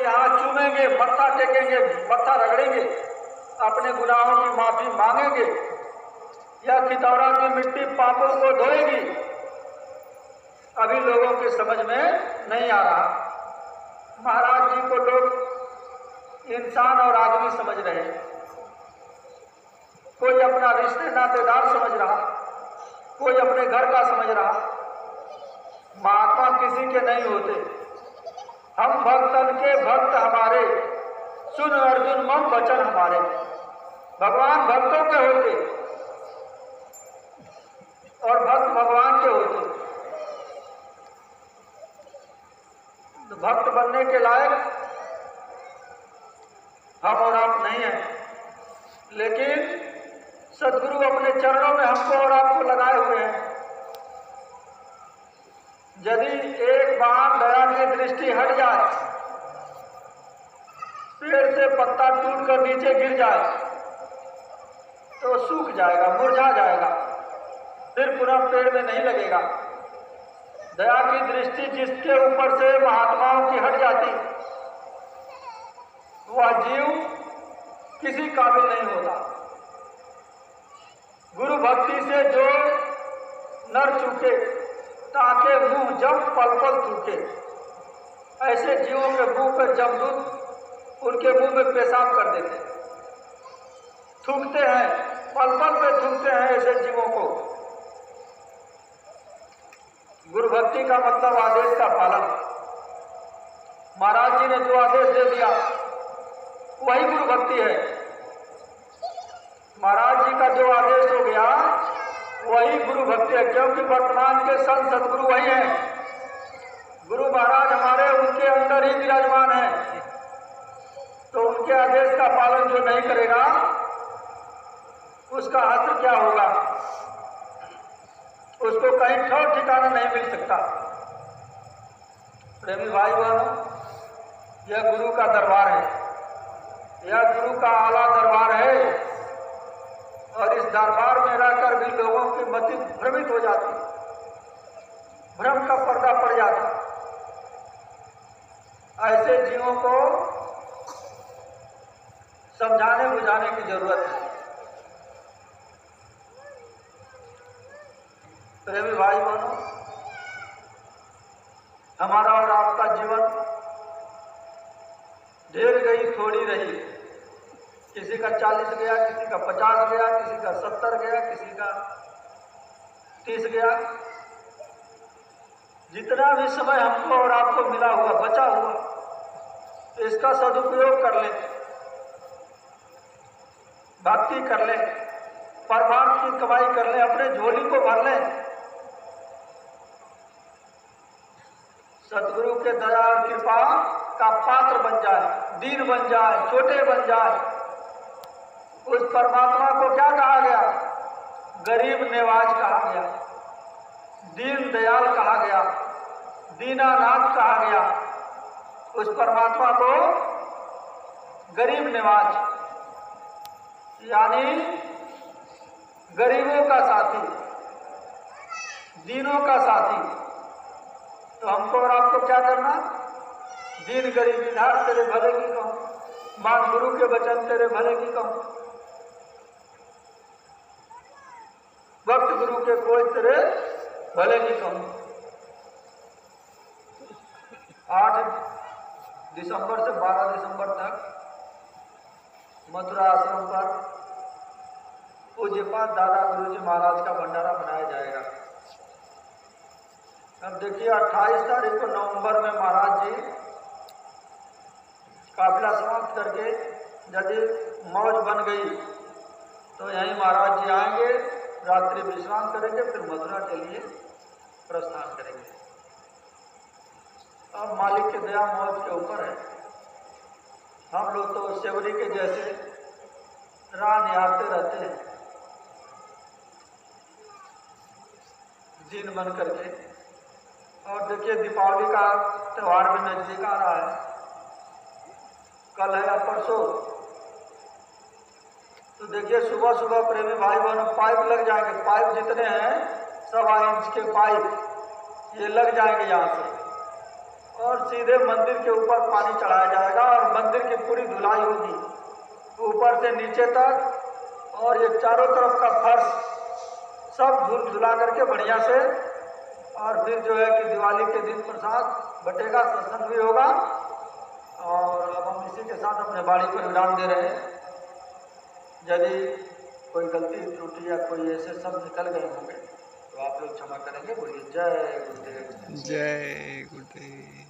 यहाँ चूमेंगे, मत्था टेकेंगे, मत्था रगड़ेंगे, अपने गुनाहों की माफी मांगेंगे, या खितौरा की मिट्टी पापों को धोएगी, अभी लोगों के समझ में नहीं आ रहा। महाराज जी को लोग इंसान और आदमी समझ रहे हैं, कोई अपना रिश्ते नातेदार समझ रहा, कोई अपने घर का समझ रहा। महात्मा किसी के नहीं होते। हम भक्तन के भक्त हमारे, सुन अर्जुन मम वचन हमारे। भगवान भक्तों के होते और भक्त भगवान के होते। तो भक्त बनने के लायक हम और आप नहीं हैं, लेकिन सदगुरु अपने चरणों में हमको और आपको लगाए हुए हैं। यदि एक बार दया की दृष्टि हट जाए, पेड़ से पत्ता टूटकर नीचे गिर जाए तो सूख जाएगा, मुरझा जाएगा, फिर पुनः पेड़ में नहीं लगेगा। दया की दृष्टि जिसके ऊपर से महात्माओं की हट जाती, वह जीव किसी काबिल नहीं होता। गुरु भक्ति से जो नर चूके, ताके मुंह जब पल पल थूके, ऐसे जीवों के मुंह पे जमदूत उनके मुंह में पेशाब कर देते, थूकते हैं, पल पल पे थूकते हैं ऐसे जीवों को। गुरु भक्ति का मतलब आदेश का पालन। महाराज जी ने जो आदेश दे दिया वही गुरु भक्ति है। महाराज जी का जो आदेश हो गया वही गुरु भक्ति है, क्योंकि वर्तमान के संत सदगुरु वही हैं। गुरु महाराज हमारे उनके अंदर ही विराजमान है, तो उनके आदेश का पालन जो नहीं करेगा उसका हश्र क्या होगा, उसको कहीं ठौर ठिकाना नहीं मिल सकता। प्रेमी भाई बहनों, यह गुरु का दरबार है, यह गुरु का आला दरबार है, और इस दरबार में रहकर भी लोगों की मति भ्रमित हो जाती, भ्रम का पर्दा पड़ जाता। ऐसे जीवों को समझाने बुझाने की जरूरत है। प्रेमी भाई बहनों, हमारा और आपका जीवन ढेर गई थोड़ी रही। किसी का 40 गया, किसी का 50 गया, किसी का 70 गया, किसी का 30 गया। जितना भी समय हमको और आपको मिला हुआ, बचा हुआ, इसका सदुपयोग कर लें, भक्ति कर लें, परमार्थ की कमाई कर लें, अपने झोली को भर लें। सदगुरु के दया और कृपा का पात्र बन जाए, दीन बन जाए, छोटे बन जाए। उस परमात्मा को क्या कहा गया? गरीब नेवाज कहा गया, दीन दयाल कहा गया, दीनानाथ कहा गया। उस परमात्मा को गरीब नेवाज, यानी गरीबों का साथी, दीनों का साथी। तो हमको और आपको क्या करना? दीन गरीबी धार तेरे भले की कहूं, मान गुरु के वचन तेरे भले की कहूं, भक्त गुरु के कोई तेरे भले की कहूं। 8 दिसंबर से 12 दिसंबर तक मथुरा आश्रम पर पूज्यपाद दादा गुरुजी महाराज का भंडारा मनाया जाएगा। अब देखिए 28 तारीख को नवंबर में महाराज जी काफिला समाप्त करके यदि मौज बन गई तो यहीं महाराज जी आएंगे, रात्रि विश्राम करेंगे, फिर मथुरा के लिए प्रस्थान करेंगे। अब मालिक की दया मौज के ऊपर है। हम लोग तो सेवरी के जैसे राह निहारते रहते हैं, दिन बन करके। और देखिए दीपावली का त्यौहार भी नजदीक आ रहा है, कल है या परसों। तो देखिए सुबह सुबह प्रेमी भाई बहनों पाइप लग जाएंगे, पाइप जितने हैं 1.25 इंच के पाइप ये लग जाएंगे यहाँ से, और सीधे मंदिर के ऊपर पानी चढ़ाया जाएगा मंदिर की पूरी धुलाई होगी, ऊपर से नीचे तक, और ये चारों तरफ का फर्श सब धुल धुला करके बढ़िया से। और फिर जो है कि दिवाली के दिन प्रसाद बटेगा, सत्संग भी होगा। और अब हम इसी के साथ अपने बाड़ी पर विराम दे रहे हैं। यदि कोई गलती त्रुटि या कोई ऐसे शब्द निकल गए होंगे तो आप लोग क्षमा करेंगे। बोलिए जय गुरुदेव। जय गुरुदेव।